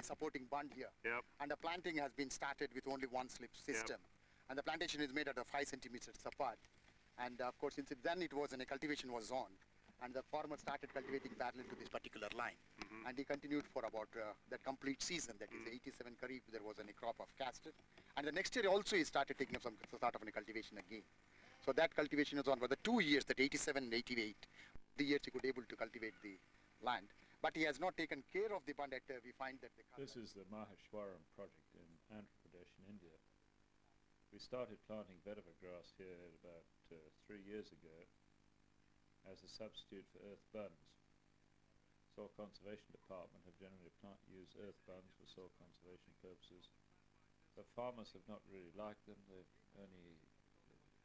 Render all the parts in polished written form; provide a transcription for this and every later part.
supporting bund here. Yep. And the planting has been started with only one slip system. Yep. And the plantation is made at 5 centimeters apart. And of course, since then it was, and a cultivation was on. And the farmer started cultivating parallel to this particular line. And he continued for about that complete season, that is 87 Kharif, there was a crop of castor. And the next year also he started taking up some sort of a cultivation again. So that cultivation was on for the 2 years, that 87 and 88, the years he could able to cultivate the land. But he has not taken care of the bund. We find that this is the Maheshwaram project in Andhra Pradesh in India. We started planting vetiver grass here about 3 years ago as a substitute for earth bunds. Soil Conservation Department have generally used earth bunds for soil conservation purposes. The farmers have not really liked them. They've only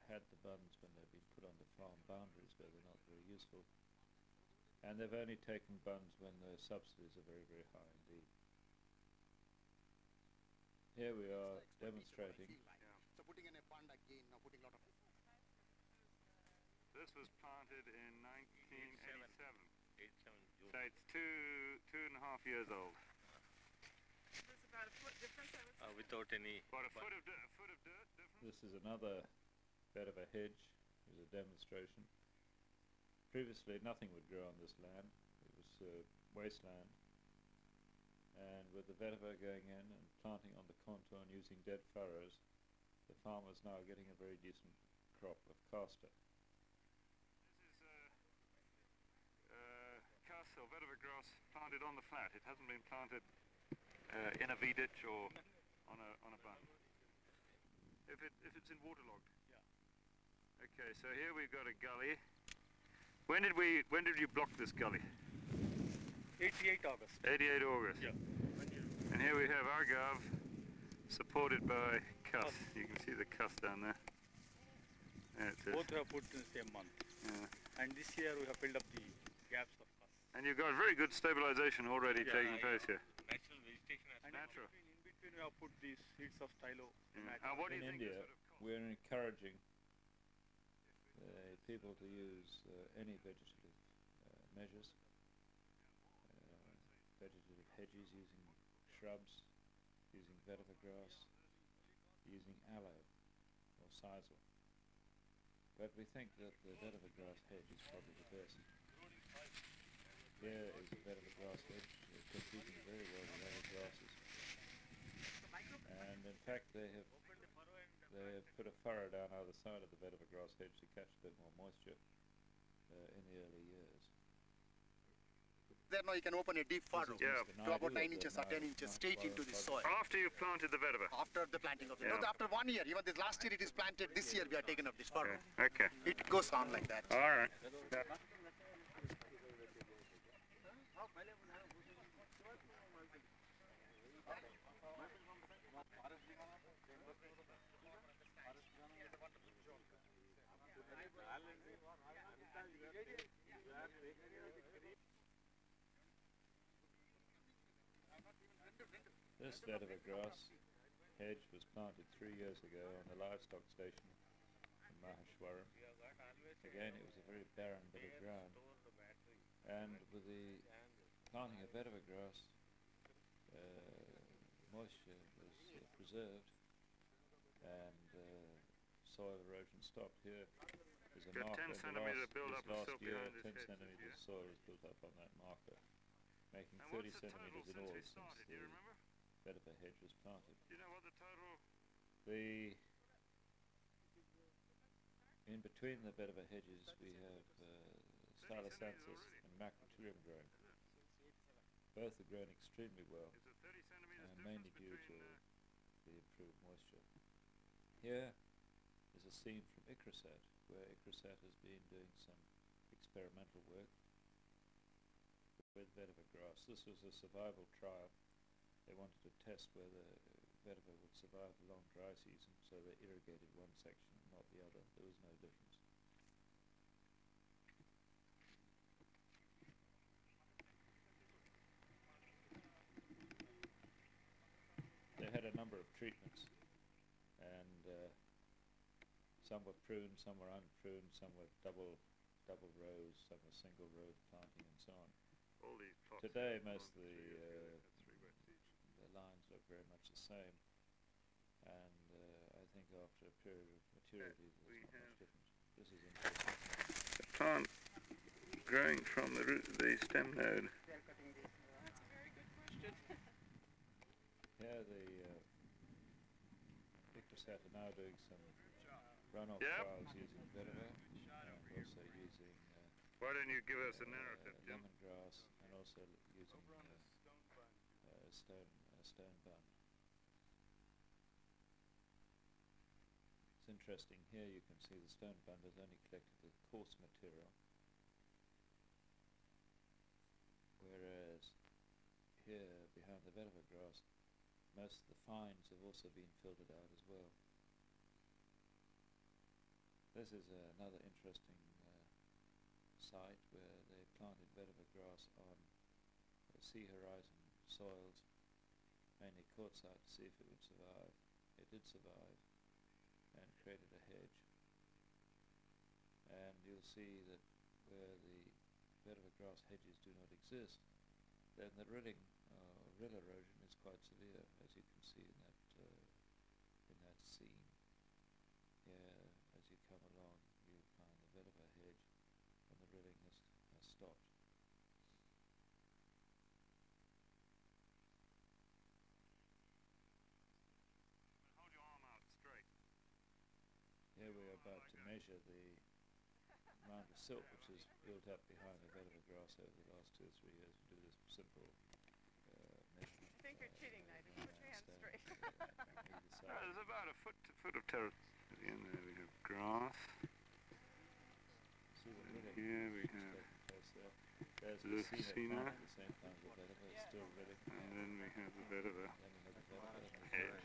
had the bunds when they've been put on the farm boundaries where they're not very useful. And they've only taken bunds when the subsidies are very, very high indeed. Here we are demonstrating. So putting in a bund again, now putting a lot of... This was planted in 1987. So it's two and a half years old. There's about a foot difference, I would say. Without any... What, a foot of dirt difference? This is another vetiver hedge. Here's a demonstration. Previously nothing would grow on this land. It was wasteland. And with the vetiver going in and planting on the contour and using dead furrows, the farmer's now getting a very decent crop of castor. This is castor or vetiver grass planted on the flat. It hasn't been planted in a V-ditch or on a bund. If it's in waterlogged. Yeah. Okay, so here we've got a gully. When did you block this gully? 88 August. 88 August. Yeah. And here we have Argav supported by cuss. You can see the cuss down there. There it is. Both have put in the same month. Yeah. And this year we have filled up the gaps of cuss. And you've got very good stabilization already taking place here. Natural vegetation. And natural. In between we have put these seeds of stylo. And what do you in think India, sort of we're encouraging people to use any vegetative measures, vegetative hedges, using shrubs, using vetiver grass, using aloe or sisal. But we think that the vetiver grass hedge is probably the best. Here is a vetiver grass hedge competing very well with other grasses. And in fact they have put a furrow down either side of the vetiver grass hedge to catch a bit more moisture in the early years. There now you can open a deep furrow Yeah. to about 9 inches or 10 inches straight into the soil. After you've planted the vetiver? After the planting of the... Yeah. No, after 1 year. Even this last year it is planted. This year we are taking up this furrow. Okay. It goes on like that. All right. This vetiver grass hedge was planted 3 years ago on the livestock station in Maheshwaram. Again, it was a very barren bit of ground. And with the planting of vetiver grass, moisture was preserved and soil erosion stopped. Here is a Got marker. 10 centimetre build up of last silt year, behind this 10 hedge. centimetres of soil was built up on that marker, making And 30 what's the total centimetres in since all we since started? Do you remember? the vetiver hedge was planted. Do you know what the total... In between the vetiver hedges we have Stylosanthus and Macrotherium growing. Both are grown extremely well, mainly due to the improved moisture. Here is a scene from Ikrasat, where Ikrasat has been doing some experimental work with vetiver grass. This was a survival trial. They wanted to test whether vetiver would survive the long dry season, so they irrigated one section and not the other. There was no difference. They had a number of treatments, and some were pruned, some were unpruned, some were double rows, some were single row planting, and so on. All these plots Today, most of the lines look very much the same, and I think after a period of maturity there's not much difference. This is interesting. The plant growing from the root, the stem node. That's a very good question. Here the Dickrasat are now doing some runoff Yep. trials using vetiver and also using Why don't you give us a narrative, Jim? lemongrass and also using stone bun. It's interesting here you can see the stone bun has only collected the coarse material, whereas here behind the vetiver grass most of the fines have also been filtered out as well. This is another interesting site where they planted vetiver grass on sea horizon soils, mainly quartzite, to see if it would survive. It did survive and created a hedge. And you'll see that where the vetiver grass hedges do not exist, then the rill erosion is quite severe, as you can see in that scene. Here, as you come along, you find the vetiver hedge, and the rilling has stopped. Hold your arm out straight. Here we are about to measure the amount of silt which is built up behind the vetiver grass over the last 2 or 3 years. We do this simple measurement. I think you're cheating, Nigel. Put your hands straight. There's about a foot of terrace at the end there. We have grass. See the rilling Here we which is have taking place there. There's the the Sina. plant at the same time as the vetiver. It's still rilling. And then we have the vetiver. Then we have the vetiver and Hedge.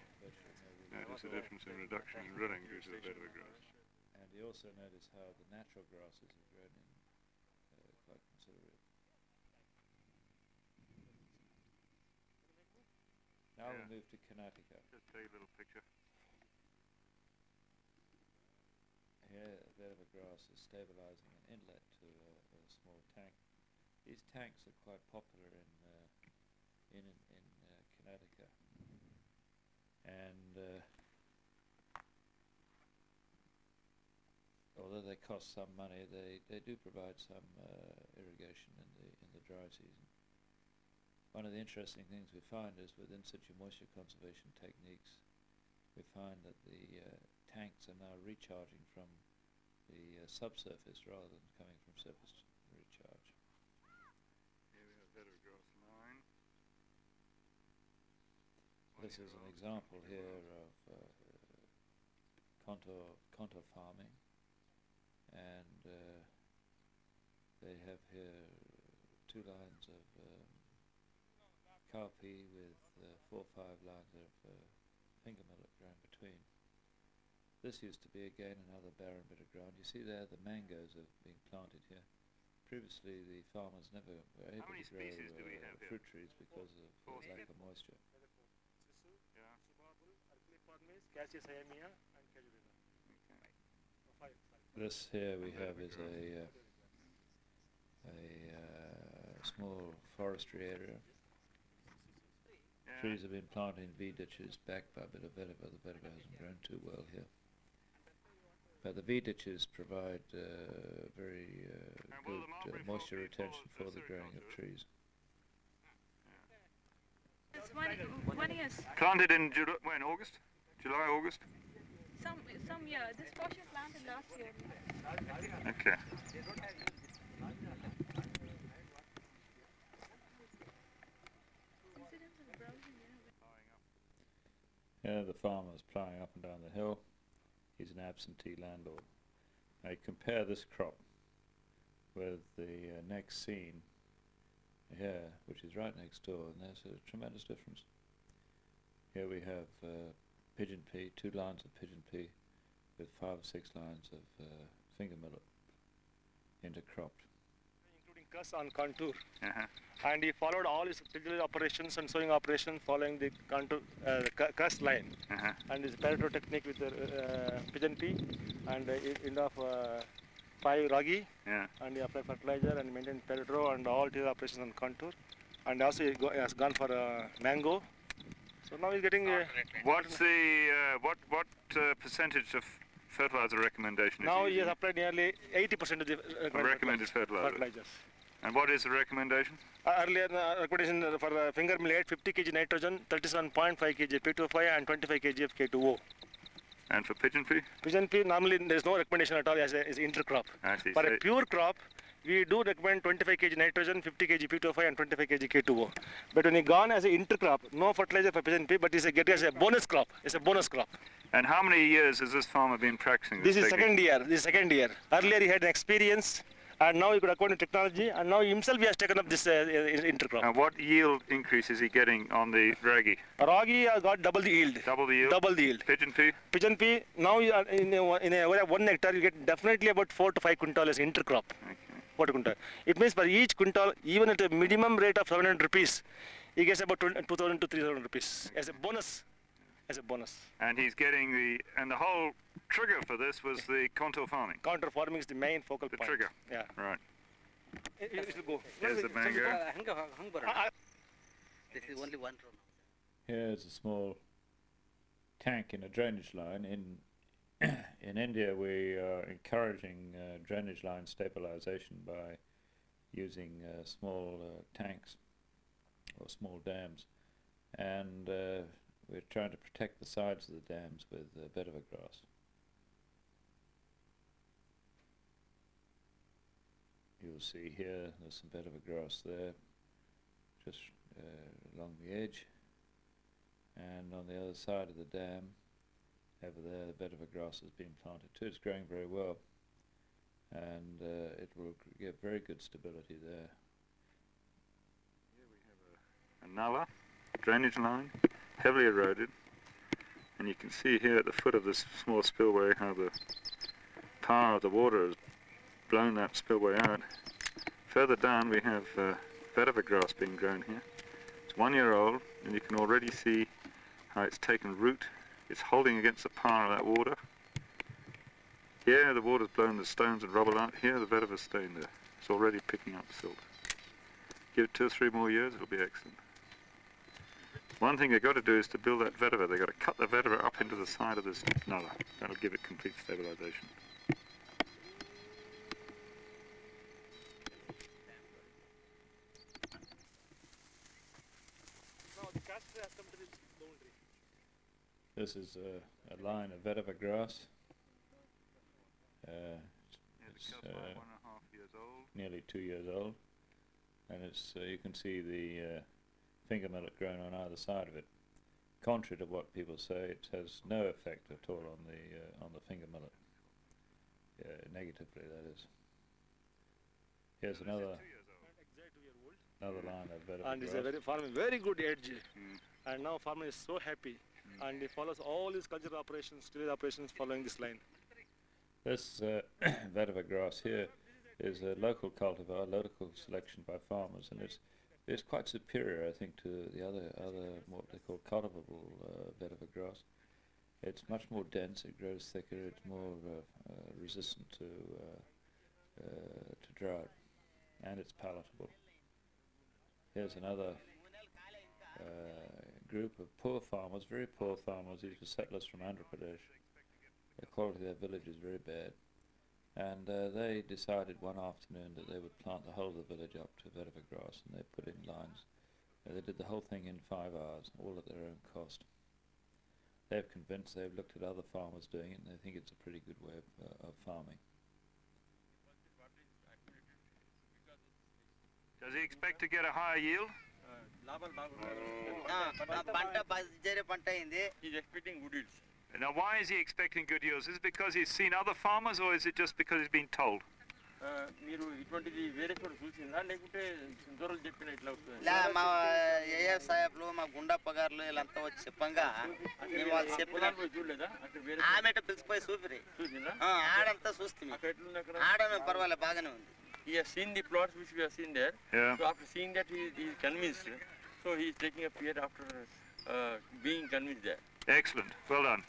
Notice the difference in reduction in rilling due to the vetiver grass. And you also notice how the natural grasses have grown in quite considerably. Now Yeah. we'll move to Karnataka. Just take a little picture. Here, vetiver grass is stabilizing an inlet to a small tank. These tanks are quite popular in Karnataka, and although they cost some money, they do provide some irrigation in the dry season. One of the interesting things we find is with in-situ moisture conservation techniques, we find that the tanks are now recharging from the subsurface rather than coming from surface recharge. Here we have vetiver grass line. This is an example here of contour farming, and they have here 2 lines of cowpea with 4 or 5 lines of finger millet growing between. This used to be again another barren bit of ground. You see there the mangoes are being planted here. Previously the farmers never were able many to grow species do we have here? fruit trees because of Four. lack of moisture. Yeah. This here we have is a small forestry area. Yeah. Trees have been planted in V-ditches backed by a bit of vetiver. The vetiver hasn't grown too well here. But the V-ditches provide very will the good mulberry moisture fall be retention for followed the growing of sericulture? trees. It's one years. Planted in when? August? July, August? Some year. This portion planted last year. Okay. Incidents of browsing, Here the farmer is ploughing up and down the hill. He's an absentee landlord. Now you compare this crop with the next scene here, which is right next door, and there's a tremendous difference. Here we have pigeon pea, 2 lines of pigeon pea with 5 or 6 lines of finger millet intercropped. Including cuss on contour. Uh-huh. And he followed all his pillar operations and sowing operations following the contour, cuss line. Uh-huh. And his pareto technique with the pigeon pea and end of 5 ragi. Yeah. And he applied fertilizer and maintained pareto and all his operations on contour. And also he has gone for mango So now he's getting. What's the what percentage of fertilizer recommendation? Now is he has applied nearly 80% of the recommended fertilizers. And what is the recommendation? Earlier recommendation for finger millet 50 kg nitrogen, 37.5 kg P2O5 and 25 kg of K2O. And for pigeon pea? Pigeon pea normally there is no recommendation at all as an intercrop. For a pure crop, we do recommend 25 kg nitrogen, 50 kg P2O5 and 25 kg K2O. But when you gone as an intercrop, no fertilizer for pigeon pea, but it's get as a bonus crop. It's a bonus crop. And how many years has this farmer been practicing this? This is second year. This is second year. Earlier he had an experience, and now he could acquire technology, and now himself he has taken up this intercrop. And what yield increase is he getting on the ragi? Ragi got double the yield. Double the yield? Double the yield. Pigeon pea? Pigeon pea, now you are in a 1 hectare, you get definitely about 4 to 5 quintal as intercrop. Okay. 4 quintal. It means for each quintal, even at a minimum rate of 700 rupees, he gets about 2,000 to 3,000 rupees as a bonus. And he's getting the whole trigger for this was the contour farming. Contour farming is the main focal point. The trigger. Yeah. Right. It will go. Here's the mango. This is only one row. Here's a small tank in a drainage line. In India, we are encouraging drainage line stabilization by using small tanks or small dams, and we're trying to protect the sides of the dams with vetiver grass. You'll see here there's some vetiver grass there, just along the edge, and on the other side of the dam, over there, the vetiver grass has been planted too. It's growing very well, and it will give very good stability there. Here we have a nala, drainage line, heavily eroded, and you can see here at the foot of this small spillway how the power of the water has blown that spillway out. Further down we have vetiver grass being grown here. It's 1 year old, and you can already see how it's taken root. It's holding against the power of that water. Here the water's blown the stones and rubble out. Here the vetiver's staying there. It's already picking up silt. Give it 2 or 3 more years, it'll be excellent. One thing they've got to do is to build that vetiver. They've got to cut the vetiver up into the side of this nala. That'll give it complete stabilization. This is a line of vetiver grass. It's nearly 2 years old, and it's you can see the finger millet grown on either side of it. Contrary to what people say, it has no effect at all on the finger millet. Negatively, that is. Here's another line of vetiver and grass. it's a farming very good edge, and now farmer is so happy, and he follows all his cultural operations, tillage operations following this line. This vetiver grass here is a local cultivar, local selection by farmers, and it's quite superior, I think, to the other what they call cultivable vetiver grass. It's much more dense, it grows thicker, it's more resistant to drought, and it's palatable. Here's another group of poor farmers, very poor farmers. These were settlers from Andhra Pradesh. The quality of their village is very bad, and they decided one afternoon that they would plant the whole of the village up to vetiver grass, and they put in lines. They did the whole thing in 5 hours, all at their own cost. They're convinced, they've looked at other farmers doing it, and they think it's a pretty good way of farming. Does he expect to get a higher yield? He's expecting good yields. Now, why is he expecting good yields? Is it because he's seen other farmers, or is it just because he's been told? మీరు ఇటువంటిది వేరే చోట చూసిందా లేకుంటే దూరం చెప్పిన ఇట్లా మా ఏఎఫ్ సాహెబ్లు మా గుండా పగారులు వీళ్ళంతా వచ్చి చెప్పంగా మేము వాళ్ళు చెప్పిన చూడలేదా అక్కడ వేరే ఆమె పిలిచిపోయి చూపిరి చూసిందా ఆడంతా చూస్తుంది అక్కడ ఎట్లుంది అక్కడ ఆడను పర్వాలేదు బాగానే ఉంది. He has seen the plots which we have seen there. Yeah. So after seeing that he is convinced. So he is taking a period after being convinced there. Excellent. Well done.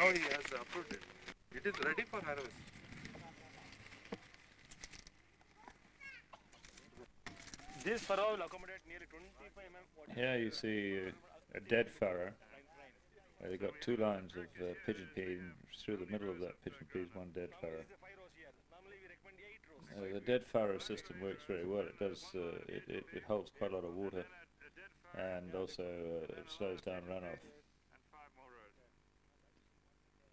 Now he has approved it. It is ready for harvest. This furrow will accommodate nearly 25 mm. Here you see a dead furrow. They've got two lines of pigeon pea, and through the middle of that pigeon pea is one dead furrow. The dead furrow system works very well. It does. It holds quite a lot of water, and also it slows down runoff.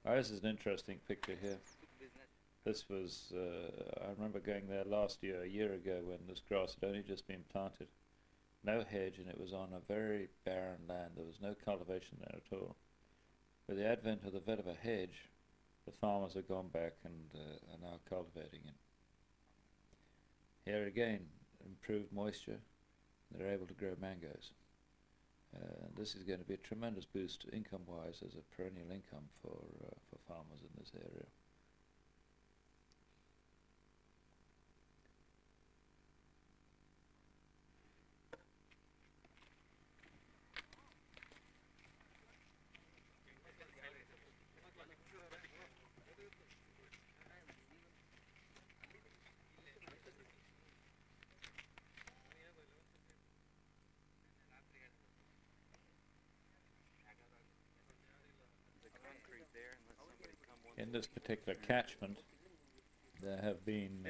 This is an interesting picture here. This was, I remember going there last year, a year ago, when this grass had only just been planted. No hedge, and it was on a very barren land. There was no cultivation there at all. With the advent of the vetiver hedge, the farmers have gone back and are now cultivating it. Here again, improved moisture. They're able to grow mangoes. This is going to be a tremendous boost income-wise as a perennial income for farmers in this area. In this particular catchment, there have been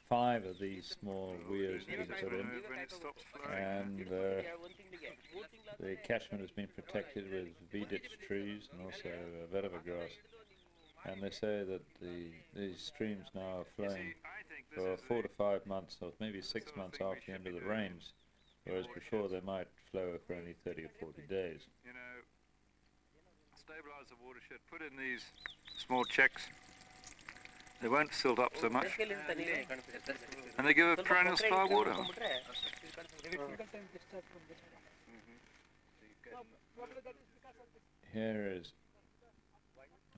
5 of these small weirs being put in, and the catchment has been protected with V-ditch trees and also vetiver grass. And they say that these streams now are flowing for 4 to 5 months, or maybe 6 months after the end of the rains, whereas before they might flow for only 30 or 40 days. You know, stabilise the watershed, put in these small checks. They won't silt up so much, and they give a perennial supply of water. Here is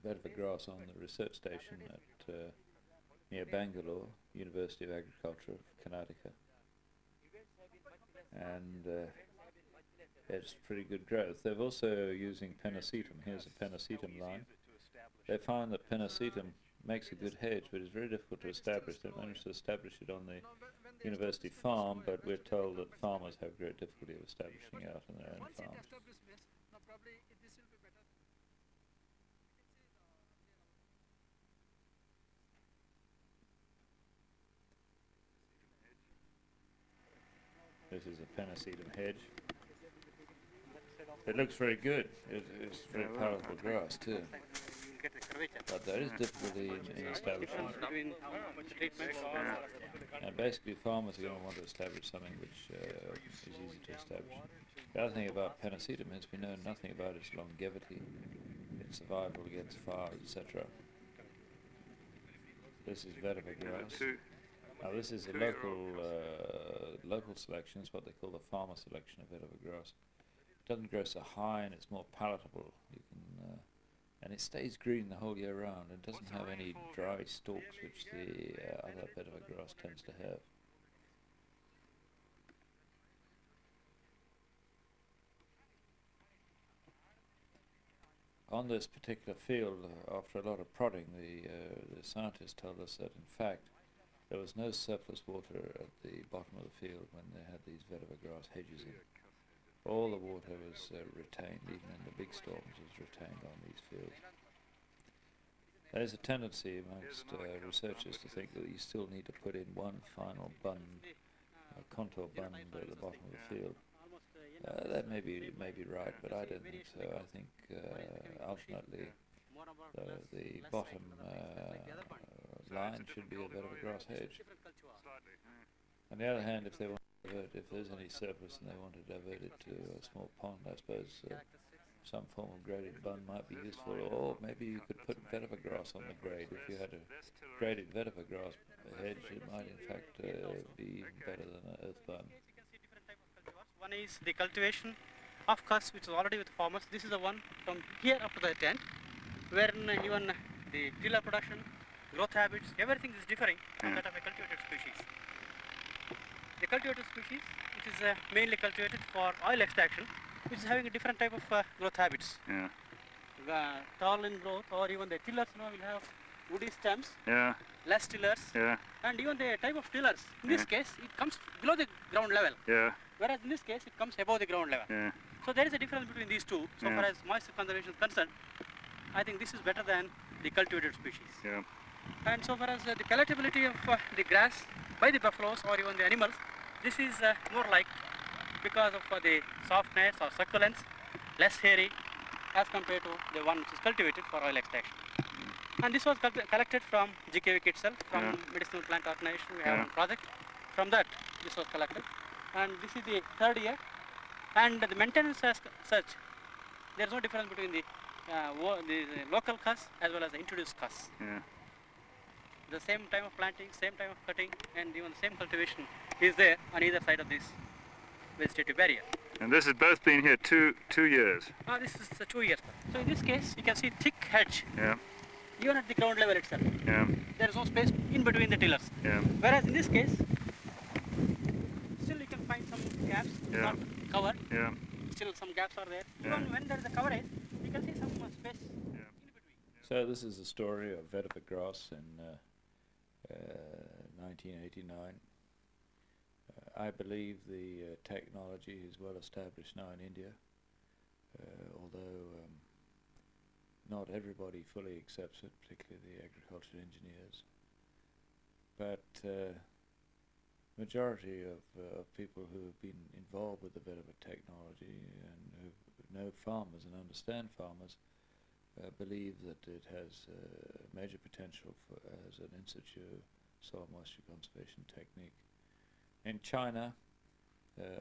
vetiver grass on the research station at near Bangalore, University of Agriculture of Karnataka, and it's pretty good growth. They're also using pennisetum. Here's a pennisetum line. They found that pennisetum makes a good hedge, but it's very difficult to establish. They managed to establish it on the university farm, but we're told that farmers have great difficulty of establishing out on their own farms. This is a pennisetum hedge. It looks very good. It's very palatable grass too. But there is difficulty in establishing it. And basically farmers are going to want to establish something which is easy to establish. The other thing about pennisetum is we know nothing about its longevity, its survival against fire, etc. This is vetiver grass. Now this is a local selection. It's what they call the farmer selection of vetiver grass. It doesn't grow so high, and it's more palatable. You can, and it stays green the whole year round. It doesn't have any dry stalks, which the other vetiver grass tends to have. On this particular field, after a lot of prodding, the scientists told us that in fact there was no surplus water at the bottom of the field when they had these vetiver grass hedges in. All the water was retained, even in the big storms, was retained on these fields. There's a tendency amongst researchers to think that you still need to put in one final bund, contour bund at the bottom of the field. That may be right, but I don't think so. I think ultimately the bottom line should be a vetiver grass hedge. On the other hand, if they want to divert, if there's any surplus and they want to divert it to a small pond, I suppose some form of graded bund might be useful, or maybe you could put vetiver grass on the grade. If you had a graded vetiver grass hedge, it might in fact be even better than an earth bund. One is the cultivation of cusp, which is already with farmers. This is the one from here up to the tent, wherein even the tiller production, growth habits, everything is differing from that of a cultivated species. The cultivated species, which is mainly cultivated for oil extraction, which is having a different type of growth habits. Yeah. Tall in growth, or even the tillers now will have woody stems. Yeah. less tillers, and even the type of tillers. In this case, it comes below the ground level. Whereas in this case, it comes above the ground level. So there is a difference between these two. So far as moisture conservation is concerned, I think this is better than the cultivated species. And so far as the palatability of the grass by the buffaloes or even the animals, this is more like because of the softness or succulence, less hairy as compared to the one which is cultivated for oil extraction. And this was collected from GKVK itself, from Medicinal Plant Organization. We have one project. From that, this was collected. And this is the third year. And the maintenance as such, there is no difference between the local cuss as well as the introduced cuss. The same time of planting, same time of cutting, and even the same cultivation is there on either side of this vegetative barrier. And this has both been here two years? This is 2 years. So in this case, you can see thick hedge, even at the ground level itself. There is no space in between the tillers. Whereas in this case, still you can find some gaps, not covered. Still some gaps are there. Even when there is a coverage, you can see some space in between. So this is the story of vetiver grass in 1989. I believe the technology is well established now in India, although not everybody fully accepts it, particularly the agricultural engineers. But majority of people who have been involved with the vetiver technology and who know farmers and understand farmers believe that it has major potential as an in situ soil moisture conservation technique. In China,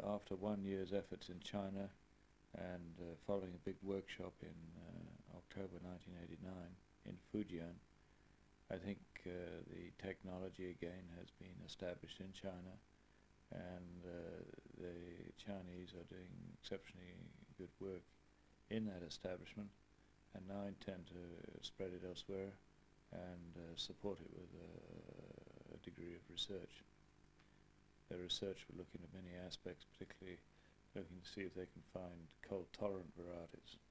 after 1 year's efforts in China and following a big workshop in October 1989 in Fujian, I think the technology again has been established in China, and the Chinese are doing exceptionally good work in that establishment, and now intend to spread it elsewhere and support it with a degree of research. The research will look into many aspects, particularly looking to see if they can find cold-tolerant varieties.